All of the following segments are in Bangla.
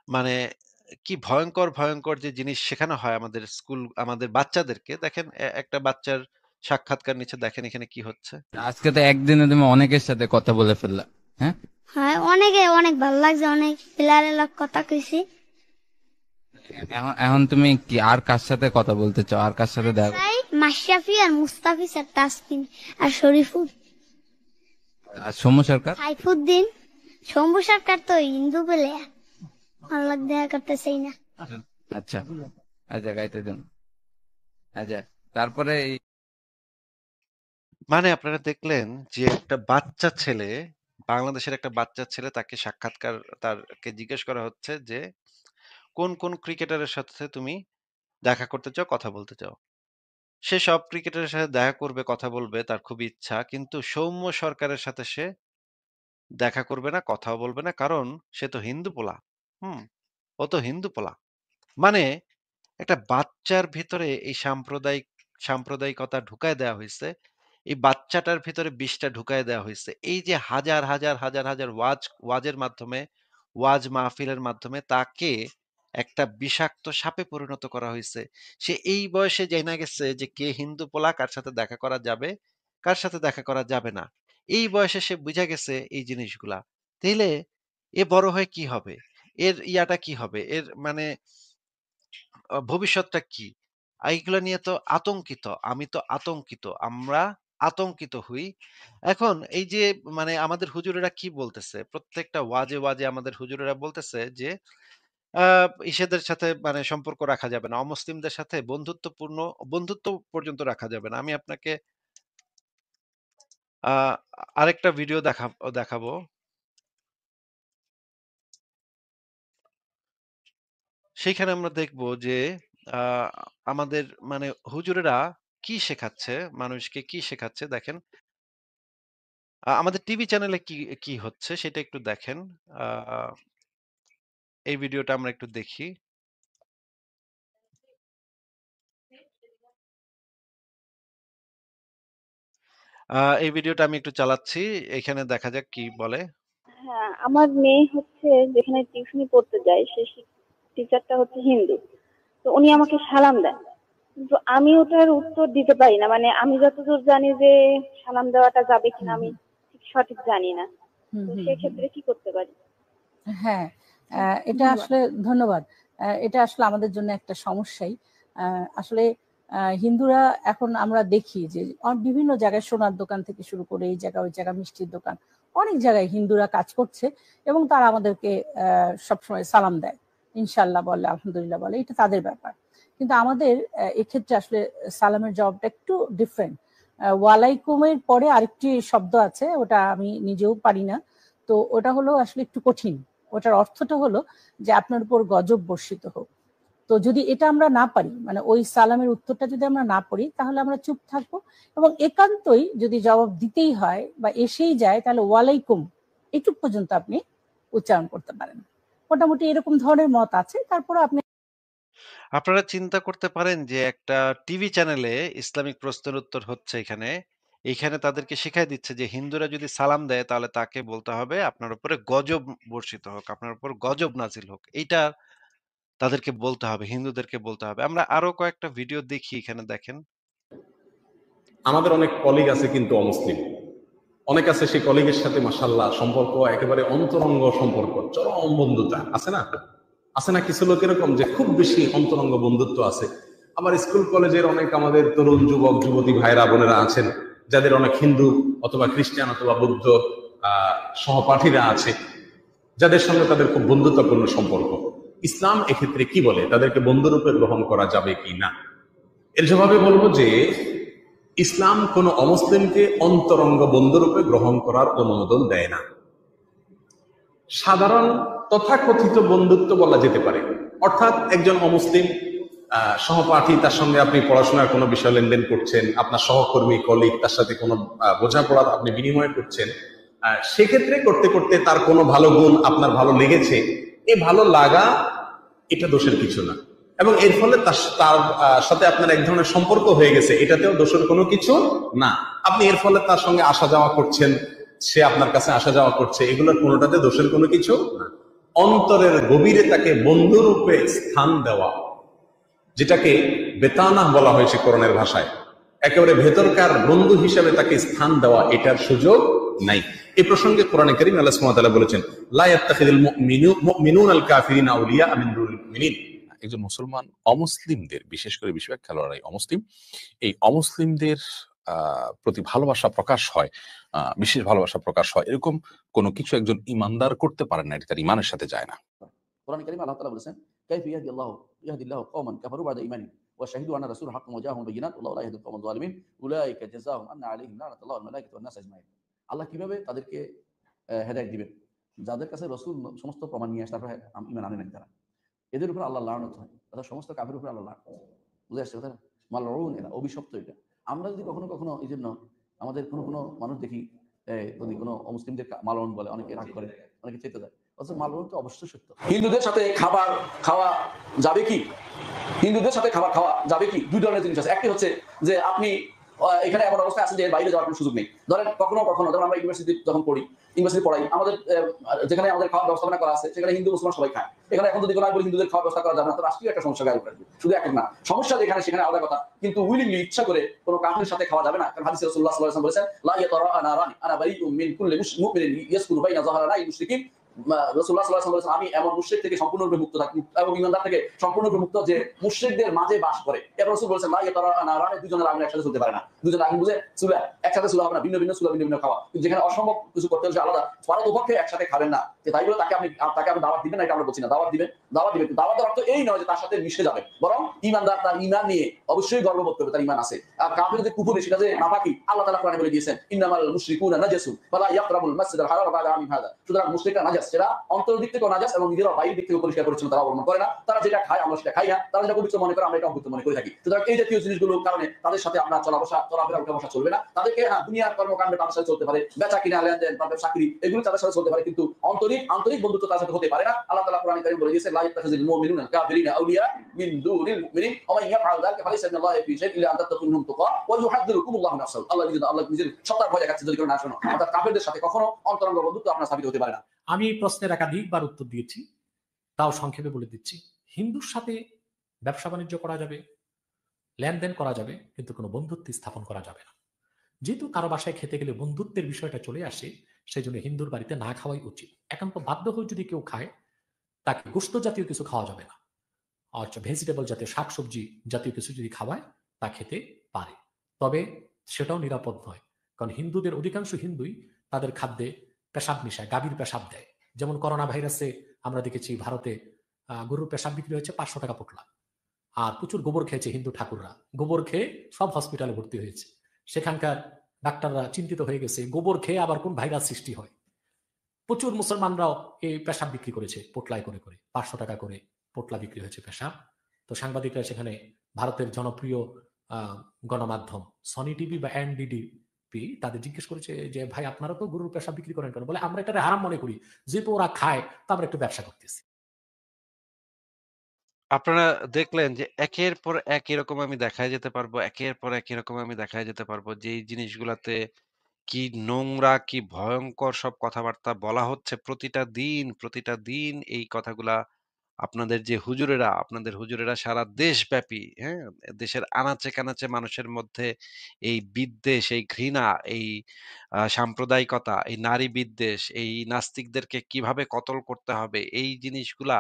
মানে কি ভয়ংকর, ভয়ংকর যে জিনিস শেখানো হয় আমাদের আমাদের বাচ্চাদেরকে। দেখেন একটা বাচ্চার সাক্ষাৎকার নিচ্ছে, দেখেন এখানে কি হচ্ছে। আজকে তো একদিনে তুমি অনেকের সাথে কথা বলে ফেললা। হ্যাঁ, হ্যাঁ, অনেক ভালো লাগছে, অনেক প্লেয়ারের লোক কথা কইছি। এখন এখন তুমি কি আর কার সাথে কথা বলতে চাও, আর কার সাথে দেখা চাই মাশরাফি আর মুস্তাফিজ আর তাসকিন আর শরীফুল। আর সৌম্য সরকার? সাইফুদ্দিন। শম্ভু সরকার তো হিন্দু বলে আল্লাহ দেখা করতে চাই না। আচ্ছা, আচ্ছা গাইতে দিন। আচ্ছা, তারপরে মানে আপনারা দেখলেন যে একটা বাচ্চা ছেলে, বাংলাদেশের একটা বাচ্চা ছেলে, তাকে সাক্ষাৎকার, তারকে জিজ্ঞেস করা হচ্ছে যে কোন কোন ক্রিকেটারের সাথে তুমি দেখা করতে চাও, কথা বলতে চাও। সে সব ক্রিকেটারের সাথে দেখা করবে, কথা বলবে, তার খুব ইচ্ছা, কিন্তু সৌম্য সরকারের সাথে সে দেখা করবে না, কথাও বলবে না, কারণ সে তো হিন্দু পোলা। হুম, ও তো হিন্দু পোলা। মানে একটা বাচ্চার ভিতরে এই সাম্প্রদায়িকতা ঢুকায় দেওয়া হয়েছে। এই বাচ্চাটার ভিতরে বিষটা ঢুকায় দেওয়া হয়েছে। এই যে হাজার হাজার হাজার হাজার ওয়াজের মাধ্যমে, ওয়াজ মাহফিলের মাধ্যমে তাকে একটা বিষাক্ত সাপে পরিণত করা হয়েছে। সে এই বয়সে জানা গেছে যে কে হিন্দু পোলা, কার সাথে দেখা করা যাবে, কার সাথে দেখা করা যাবে না। এই বয়সে সে বুঝা গেছে এই জিনিসগুলা। তাইলে এ বড় হয়ে কি হবে? এর ইয়াটা কি হবে? এর মানে ভবিষ্যৎটা কি? এইগুলা নিয়ে তো আতঙ্কিত। আমি তো আতঙ্কিত। আমরা আতঙ্কিত হই। এখন এই যে মানে আমাদের হুজুরেরা কি বলতেছে? প্রত্যেকটা ওয়াজে আমাদের হুজুরেরা বলতেছে যে আ ইসেদের সাথে মানে সম্পর্ক রাখা যাবে না। অমুসলিমদের সাথে বন্ধুত্ব পর্যন্ত রাখা যাবে না। আমি আপনাকে আ আরেকটা ভিডিও দেখাবো। সেইখানে আমরা দেখব যে আ আমাদের মানে হুজুরেরা কি শেখাচ্ছে, মানুষকে কি শেখাচ্ছে দেখেন। আমাদের টিভি চ্যানেলে কি কি হচ্ছে সেটা একটু দেখেন। আ এই ভিডিওটা আমরা একটু দেখি। এই ভিডিওটা আমি একটু চালাচ্ছি। এখানে দেখা যাক কি বলে। হ্যাঁ, আমার মেয়ে হচ্ছে যেখানে টিউশনি পড়তে যায় সে টিচারটা হচ্ছে হিন্দু। তো উনি আমাকে সালাম দেন, কিন্তু আমি ওটার উত্তর দিতে পারি না। মানে আমি যতদূর জানি যে সালাম দেওয়াটা যাবে কিনা আমি ঠিক সঠিক জানি না। হুম তো হুম হুম। সেক্ষেত্রে কি করতে পারি? হ্যাঁ, এটা আসলে ধন্যবাদ। এটা আসলে আমাদের জন্য একটা সমস্যাই। আসলে হিন্দুরা এখন আমরা দেখি যে বিভিন্ন জায়গায় সোনার দোকান থেকে শুরু করে এই জায়গা ওই জায়গা মিষ্টির দোকান, অনেক জায়গায় হিন্দুরা কাজ করছে এবং তারা আমাদেরকে সবসময় সালাম দেয়, ইনশাল্লাহ বলে, আলহামদুলিল্লাহ বলে, এটা তাদের ব্যাপার। কিন্তু আমাদের এক্ষেত্রে আসলে সালামের জবাবটা একটু ডিফারেন্ট। ওয়ালাইকুমের পরে আরেকটি শব্দ আছে, ওটা আমি নিজেও পারি না। তো ওটা হলো আসলে একটু কঠিন। ওটার অর্থটা হলো যে আপনার উপর গজব বর্ষিত হোক। তো যদি এটা আমরা না পারি, মানে ওই সালামের উত্তরটা যদি আমরা না পড়ি, তাহলে আমরা চুপ থাকবো এবং একান্তই যদি জবাব দিতেই হয় বা এসেই যায়, তাহলে ওয়ালাইকুম এইটুক পর্যন্ত আপনি উচ্চারণ করতে পারেন। মোটামুটি এরকম ধরনের মত আছে। তারপরে আপনি আপনারা চিন্তা করতে পারেন যে একটা টিভি চ্যানেলে ইসলামিক প্রশ্নের উত্তর হচ্ছে এখানে। এইখানে তাদেরকে শিখাই দিচ্ছে যে হিন্দুরা যদি সালাম দেয় তাহলে তাকে বলতে হবে আপনার উপরে গজব বর্ষিত হোক, আপনার উপর গজব নাজিল হোক। এইটা তাদেরকে বলতে হবে, হিন্দুদেরকে বলতে হবে। আমরা আরো কয়েকটা ভিডিও দেখি, এখানে দেখেন। আমাদের অনেক কলিগ আছে কিন্তু অমুসলিম, অনেক আছে সেই কলিগের সাথে মাশাআল্লাহ সম্পর্ক একেবারে অন্তরঙ্গ সম্পর্ক, চরম বন্ধুতা আছে না? আছে না কিছু লোক এরকম যে খুব বেশি অন্তরঙ্গ বন্ধুত্ব আছে? আবার স্কুল কলেজের অনেক আমাদের তরুণ যুবক যুবতী ভাইরা বোনেরা আছেন যাদের অনেক হিন্দু অথবা খ্রিস্টান অথবা বৌদ্ধ সহপাঠীরা আছে, যাদের সঙ্গে তাদের খুব বন্ধুত্বপূর্ণ সম্পর্ক। ইসলাম এক্ষেত্রে কি বলে, তাদেরকে বন্ধুরূপে গ্রহণ করা যাবে কি না? এর জবাবে বলবো যে ইসলাম কোন অমুসলিমকে অন্তরঙ্গ বন্ধুরূপে গ্রহণ করার অনুমোদন দেয় না। সাধারণ তথাকথিত বন্ধুত্ব বলা যেতে পারে, অর্থাৎ একজন অমুসলিম সহপাঠী, তার সঙ্গে আপনি পড়াশোনার কোনো বিষয় লেনদেন করছেন, আপনার সহকর্মী কলিগ, তার সাথে কোনো বোঝাপড়া আপনি বিনিময় করছেন, সেক্ষেত্রে করতে করতে তার কোনো ভালো গুণ আপনার ভালো লেগেছে, এই ভালো লাগা এটা দোষের কিছু না, এবং এর ফলে তার সাথে আপনার এক ধরনের সম্পর্ক হয়ে গেছে, এটাতেও দোষের কোনো কিছু না। আপনি এর ফলে তার সঙ্গে আসা যাওয়া করছেন, সে আপনার কাছে আসা যাওয়া করছে, এগুলোর কোনোটাতে দোষের কোনো কিছু না। অন্তরের গভীরে তাকে বন্ধুরূপে স্থান দেওয়া, যেটাকে বেতানা বলা হয়েছে কোরআনের ভাষায়, একেবারে ভেতরকার বন্ধু হিসেবে তাকে স্থান দেওয়া, এটার সুযোগ নাই। এই প্রসঙ্গে কোরআনে কারীম আল্লাহ সুবহানাহু ওয়া তাআলা বলেছেন, লা ইয়াত্তাখিযুল মুমিনুনাল কাফিরিনা আউলিয়া মিন দুনিল মুমিনিন। একজন মুসলমান অমুসলিমদের, বিশেষ করে বেশিরভাগ খেলোয়াড়াই অমুসলিম, এই অমুসলিমদের প্রতি ভালোবাসা প্রকাশ হয়, বিশেষ ভালোবাসা প্রকাশ হয়, এরকম কোনো কিছু একজন ইমানদার করতে পারেন না, এটা তার ইমানের সাথে যায় না। কোরআন কারীমে আল্লাহ তাআলা বলেছেন, কাইফা ইয়াহদিল্লাহু কওমান কাফারু বা'দা ঈমানিহিম ওয়া শাহিদু আন্না রাসূলুহু হাক্কুন ওয়া জাআহুম বায়িনাত ওয়াল্লাহু লা ইয়াহদিল কওমাজ যালিমিন উলাইকা জাযাহুম আন্না আলাইহিম লানাতুল্লাহি ওয়াল মালাইকাতি ওয়ান নাস আজমাইন। আল্লাহ কিভাবে তাদেরকে হেদায়েত দিবেন? যাদের কাছে রাসূল সমস্ত প্রমাণ নিয়ে আসে তারপরে ঈমান আনে নাই তারা, এদের উপর আল্লাহ লানত হয়, অর্থাৎ সমস্ত কাফেরের উপর আল্লাহ লানত হয়। বুঝে আসছে কথা? মালউন, এরা অভিশপ্ত। এটা আমরা যদি কখনো কখনো এই জন্য আমাদের কোনো মানুষ দেখি যদি কোনো অমুসলিমদের মালউন বলে, অনেকে রাগ করে, অনেকে চেতে দেয়, অথচ মালউন তো অবশ্যই সত্য। হিন্দুদের সাথে খাবার খাওয়া যাবে কি? হিন্দুদের সাথে খাবার খাওয়া যাবে কি? দুই ধরনের জিনিস আছে। একটি হচ্ছে যে আপনি এখানে এমন অবস্থায় আছেন যে বাইরে যাওয়ার কোনো সুযোগ নেই। ধরেন কখনো কখনো, ধরেন আমরা ইউনিভার্সিটি যখন পড়ি, ইউনিভার্সিটি পড়াই, আমাদের যেখানে আমাদের খাওয়ার ব্যবস্থাপনা করা আছে সেখানে হিন্দু মুসলমান সবাই খায়। এখানে এখন যদি কোনো বলি হিন্দুদের খাওয়ার ব্যবস্থা করা যাবে না, তো রাষ্ট্রীয় একটা সমস্যা গায়ে উঠবে। শুধু এক না, সমস্যা যেখানে সেখানে আলাদা কথা, কিন্তু উইলিংলি ইচ্ছা করে কোনো কাফিরের সাথে খাওয়া যাবে না। কারণ হাদিসে রাসূলুল্লাহ সাল্লাল্লাহু আলাইহি ওয়াসাল্লাম বলেছেন, লা ইয়াতারাআ নারানি আনা বারিউম মিন কুল্লি মুমিনিন ইয়াসকুনু বাইনা যাহরানাই মুশরিকিন। রাসূলুল্লাহ সাল্লাল্লাহু আলাইহি ওয়াসাল্লাম, আমি এমন মুশরিক থেকে সম্পূর্ণরূপে মুক্ত থাকি এবং ঈমানদার থেকে সম্পূর্ণরূপে মুক্ত যে মুশরিকদের মাঝে বাস করে। এরপর রাসূল বলেছেন, লা ইয়াতারাআ নারানি, দুজনের আগুন একসাথে চলতে পারে না। দুজনের আগুন বুঝে চুলা একসাথে চুলা হবে না, ভিন্ন ভিন্ন চুলা, ভিন্ন ভিন্ন খাওয়া। কিন্তু যেখানে অসম্ভব কিছু করতে হচ্ছে আলাদা, পারতপক্ষে একসাথে খাবেন না। তাই বলে তাকে আপনি দাওয়াত দিবেন না, এটা আমরা বলছি না। দাওয়াত দিবেন। দাওয়াতের অর্থ এই নয় যে তার সাথে মিশে যাবে, বরং ঈমানদার তার ঈমান নিয়ে অবশ্যই গর্ববোধ করবে, তার ঈমান আছে। আর কাফির যে কুফরি, সেটা যে নাপাকি, আল্লাহ তাআলা কোরআনে বলে দিয়েছেন, ইন্নামাল মুশরিকুনা নাজাসুন ফালা ইয়াকরাবুল মাসজিদাল হারাম বা'দা আমিন হাযা। সুতরাং মুশরিকরা নাজাস, সেটা অন্তরের দিক থেকে নাজাস এবং নিজেরা বাইরের দিক থেকে পরিষ্কার পরিচ্ছন্নতা অবলম্বন করে না। তারা যেটা খায় আমরা সেটা খাই না, তারা যেটা পবিত্র মনে করে আমরা এটা অপবিত্র মনে করে থাকি। সুতরাং এই জাতীয় জিনিসগুলোর কারণে তাদের সাথে আপনার চলাফেরা উঠা বসা চলবে না। তাদেরকে দুনিয়ার কর্মকাণ্ড তাদের সাথে চলতে পারে, বেচা কিনা, লেনদেন, তাদের চাকরি, এগুলো তাদের সাথে চলতে পারে, কিন্তু আন্তরিক বন্ধুত্ব তার সাথে হতে পারে না। আল্লাহ তাআলা কোরআনে কারীম বলে দিয়েছেন, লা ইয়াত্তাখিযুল মুমিনুনা কাফিরিনা আউলিয়া মিন দুনিল মুমিনিন ওয়া মান ইয়াফআল যালিকা ফালাইসা মিনাল্লাহি ফী শাইইন ইল্লা আন তাত্তাকু মিনহুম তুকা ওয়া ইউহাদ্দিরুকুমুল্লাহু নাফসাহু। আল্লাহ নিজের সত্তার ভয় দেখাচ্ছে, যদি কেউ না শোনো। অর্থাৎ কাফেরদের সাথে কখনো অন্তরঙ্গ বন্ধুত্ব আপনার স্থাপিত হতে পারে না। আমি প্রশ্নের একাধিকবার উত্তর দিয়েছি, তাও সংক্ষেপে বলে দিচ্ছি। হিন্দুর সাথে ব্যবসা বাণিজ্য করা যাবে, লেনদেন করা যাবে, কিন্তু কোনো বন্ধুত্ব স্থাপন করা যাবে না। যেহেতু কারো বাসায় খেতে গেলে বন্ধুত্বের বিষয়টা চলে আসে, সেই জন্য হিন্দুর বাড়িতে না খাওয়াই উচিত। একান্ত বাধ্য হয়ে যদি কেউ খায়, তাকে গোশত জাতীয় কিছু খাওয়া যাবে না। আচ্ছা, ভেজিটেবল জাতীয়, শাকসবজি জাতীয় কিছু যদি খাওয়ায়, তা খেতে পারে, তবে সেটাও নিরাপদ নয়। কারণ হিন্দুদের অধিকাংশ হিন্দুই তাদের খাদ্যে পেশাব মিশায়, গাভীর পেশাব দেয়। যেমন করোনা ভাইরাসে আমরা দেখেছি ভারতে গরুর পেশাব বিক্রি হয়েছে 500 টাকা পোটলা। আর প্রচুর গোবর খেয়েছে হিন্দু ঠাকুররা, গোবর খেয়ে সব হসপিটালে ভর্তি হয়েছে। সেখানকার ডাক্তাররা চিন্তিত হয়ে গেছে, গোবর খেয়ে আবার কোন ভাইরাস সৃষ্টি হয়। প্রচুর মুসলমানরাও এই পেশাব বিক্রি করেছে পোটলায় করে করে, 500 টাকা করে পোটলা বিক্রি হয়েছে পেশাব। তো সাংবাদিকরা সেখানে ভারতের জনপ্রিয় গণমাধ্যম সনি টিভি বা এনডিটিভি তাদের জিজ্ঞেস করেছে যে, ভাই আপনারা তো গরুর পেশাব বিক্রি করেন কেন? বলে, আমরা এটা হারাম মনে করি, যেহেতু ওরা খায় তা আমরা একটু ব্যবসা করতেছি। আপনারা দেখলেন যে একের পর এক এরকম আমি দেখায় যেতে পারবো, একের পর এক এরকম আমি দেখায় যেতে পারবো যে এই জিনিসগুলাতে কি নোংরা, কি ভয়ঙ্কর সব কথাবার্তা বলা হচ্ছে প্রতিটা দিন এই কথাগুলা আপনাদের হুজুরেরা সারা দেশব্যাপী, হ্যাঁ? দেশের আনাচে কানাচে মানুষের মধ্যে এই বিদ্বেষ, এই ঘৃণা, এই সাম্প্রদায়িকতা, এই নারী বিদ্বেষ, এই নাস্তিকদেরকে কিভাবে কতল করতে হবে, এই জিনিসগুলা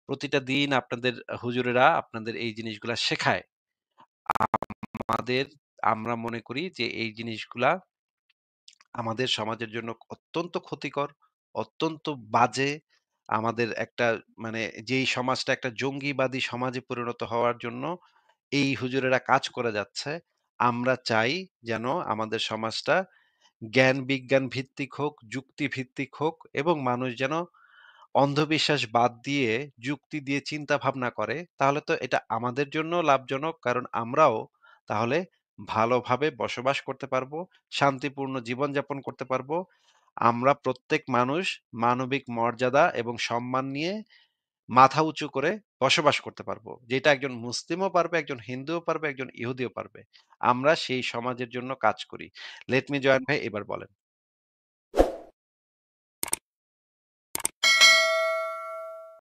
প্রতিটা দিন আপনাদের হুজুরেরা আপনাদের এই জিনিসগুলা শেখায়। আমাদের আমরা মনে করি যে এই জিনিসগুলা আমাদের সমাজের জন্য অত্যন্ত ক্ষতিকর, অত্যন্ত বাজে। আমাদের একটা মানে যেই সমাজটা একটা জঙ্গিবাদী সমাজে পরিণত হওয়ার জন্য এই হুজুরেরা কাজ করে যাচ্ছে। আমরা চাই যেন আমাদের সমাজটা জ্ঞান বিজ্ঞান ভিত্তিক হোক, যুক্তি ভিত্তিক হোক এবং মানুষ যেন অন্ধবিশ্বাস বাদ দিয়ে যুক্তি দিয়ে চিন্তা ভাবনা করে। তাহলে তো এটা আমাদের জন্য লাভজনক, কারণ আমরাও তাহলে ভালোভাবে বসবাস করতে পারবো, শান্তিপূর্ণ জীবনযাপন করতে পারবো। আমরা প্রত্যেক মানুষ মানবিক মর্যাদা এবং সম্মান নিয়ে মাথা উঁচু করে বসবাস করতে পারবো, যেটা একজন মুসলিমও পারবে, একজন হিন্দুও পারবে, একজন ইহুদিও পারবে। আমরা সেই সমাজের জন্য কাজ করি। লেট মি জয়েন ভাই, এবার বলেন।